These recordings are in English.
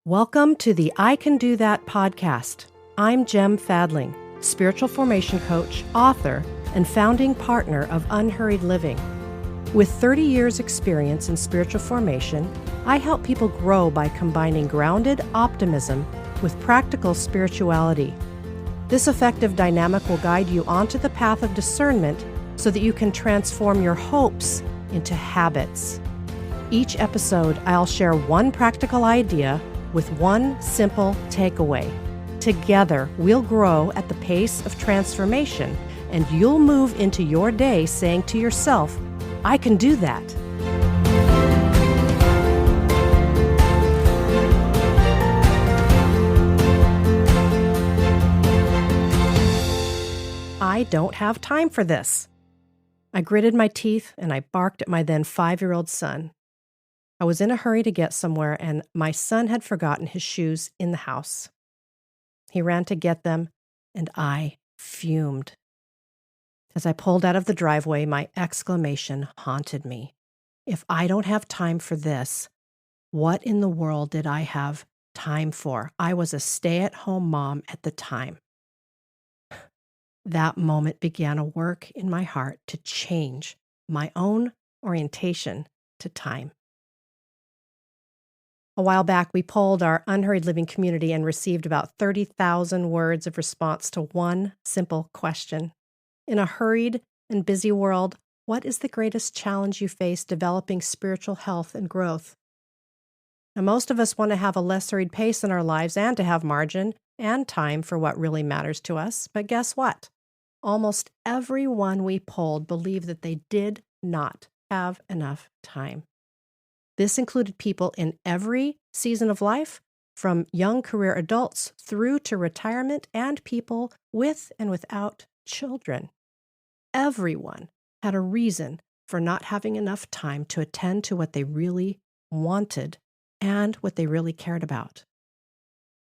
Welcome to the I Can Do That podcast. I'm Jem Fadling, spiritual formation coach, author, and founding partner of Unhurried Living. With 30 years experience in spiritual formation, I help people grow by combining grounded optimism with practical spirituality. This effective dynamic will guide you onto the path of discernment so that you can transform your hopes into habits. Each episode, I'll share one practical idea with one simple takeaway. Together, we'll grow at the pace of transformation, and you'll move into your day saying to yourself, I can do that. I don't have time for this. I gritted my teeth and I barked at my then 5-year-old son. I was in a hurry to get somewhere, and my son had forgotten his shoes in the house. He ran to get them, and I fumed. As I pulled out of the driveway, my exclamation haunted me. If I don't have time for this, what in the world did I have time for? I was a stay-at-home mom at the time. That moment began a work in my heart to change my own orientation to time. A while back, we polled our Unhurried Living community and received about 30,000 words of response to one simple question. In a hurried and busy world, what is the greatest challenge you face developing spiritual health and growth? Now, most of us want to have a less hurried pace in our lives and to have margin and time for what really matters to us. But guess what? Almost everyone we polled believed that they did not have enough time. This included people in every season of life, from young career adults through to retirement, and people with and without children. Everyone had a reason for not having enough time to attend to what they really wanted and what they really cared about.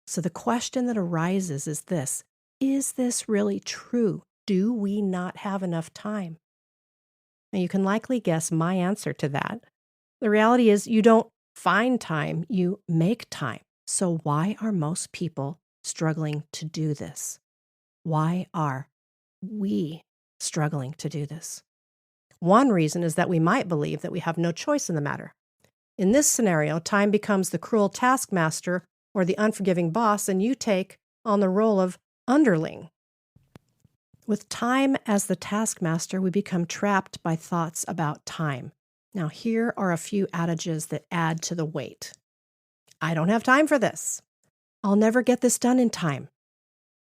So the question that arises is this: is this really true? Do we not have enough time? Now, you can likely guess my answer to that. The reality is you don't find time, you make time. So why are most people struggling to do this? Why are we struggling to do this? One reason is that we might believe that we have no choice in the matter. In this scenario, time becomes the cruel taskmaster or the unforgiving boss, and you take on the role of underling. With time as the taskmaster, we become trapped by thoughts about time. Now, here are a few adages that add to the weight. I don't have time for this. I'll never get this done in time.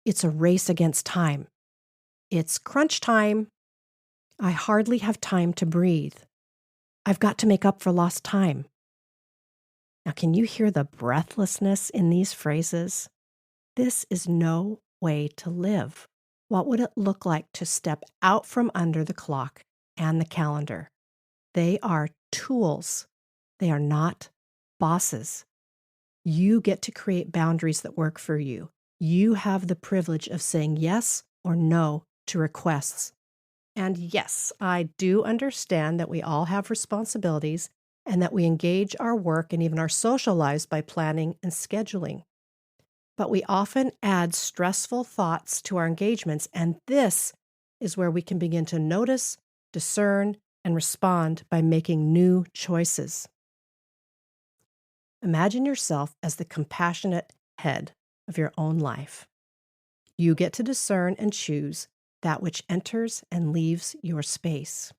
It's a race against time. It's crunch time. I hardly have time to breathe. I've got to make up for lost time. Now, can you hear the breathlessness in these phrases? This is no way to live. What would it look like to step out from under the clock and the calendar? They are tools. They are not bosses. You get to create boundaries that work for you. You have the privilege of saying yes or no to requests. And yes, I do understand that we all have responsibilities and that we engage our work and even our social lives by planning and scheduling. But we often add stressful thoughts to our engagements, and this is where we can begin to notice, discern, and respond by making new choices. Imagine yourself as the compassionate head of your own life. You get to discern and choose that which enters and leaves your space.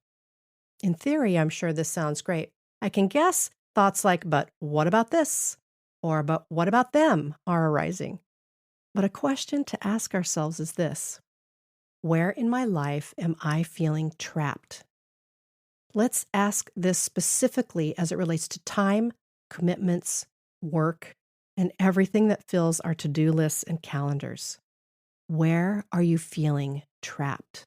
In theory, I'm sure this sounds great. I can guess thoughts like, but what about this? Or, but what about them are arising. But a question to ask ourselves is this: where in my life am I feeling trapped? Let's ask this specifically as it relates to time, commitments, work, and everything that fills our to-do lists and calendars. Where are you feeling trapped?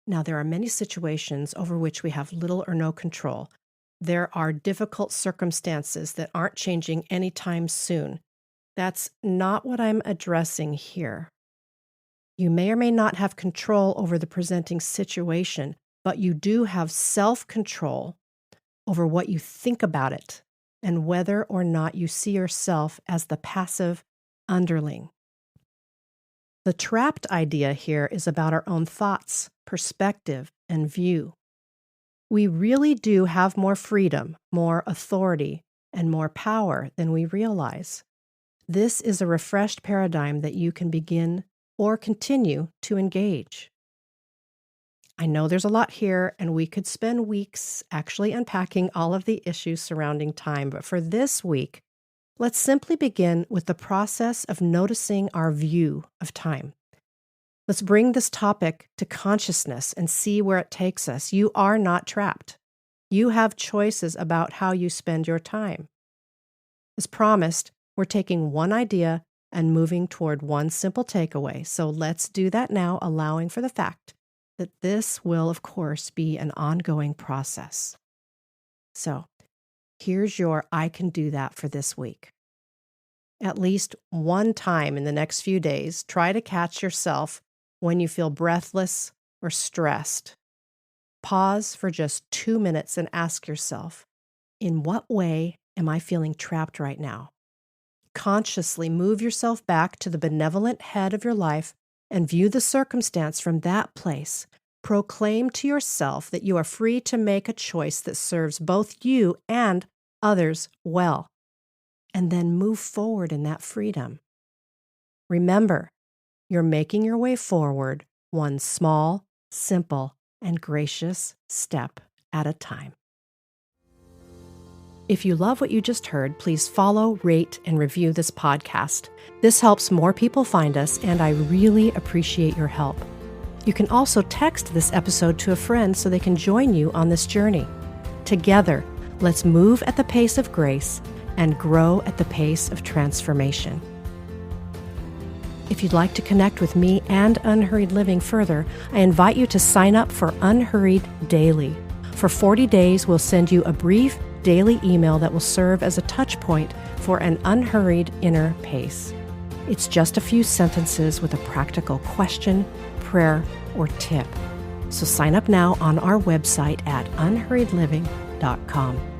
Now, there are many situations over which we have little or no control. There are difficult circumstances that aren't changing anytime soon. That's not what I'm addressing here. You may or may not have control over the presenting situation, but you do have self-control over what you think about it. and whether or not you see yourself as the passive underling. The trapped idea here is about our own thoughts, perspective, and view. We really do have more freedom, more authority, and more power than we realize. This is a refreshed paradigm that you can begin or continue to engage. I know there's a lot here, and we could spend weeks actually unpacking all of the issues surrounding time, but for this week, let's simply begin with the process of noticing our view of time. Let's bring this topic to consciousness and see where it takes us. You are not trapped. You have choices about how you spend your time. As promised, we're taking one idea and moving toward one simple takeaway. So let's do that now, allowing for the fact that this will, of course, be an ongoing process. So here's your I can do that for this week. At least one time in the next few days, try to catch yourself when you feel breathless or stressed. Pause for just 2 minutes and ask yourself, in what way am I feeling trapped right now? Consciously move yourself back to the benevolent head of your life and view the circumstance from that place. Proclaim to yourself that you are free to make a choice that serves both you and others well, and then move forward in that freedom. Remember, you're making your way forward one small, simple, and gracious step at a time. If you love what you just heard, please follow, rate, and review this podcast. This helps more people find us, and I really appreciate your help. You can also text this episode to a friend so they can join you on this journey. Together, let's move at the pace of grace and grow at the pace of transformation. If you'd like to connect with me and Unhurried Living further, I invite you to sign up for Unhurried Daily. For 40 days, we'll send you a brief daily email that will serve as a touch point for an unhurried inner pace. It's just a few sentences with a practical question, prayer, or tip. So sign up now on our website at unhurriedliving.com.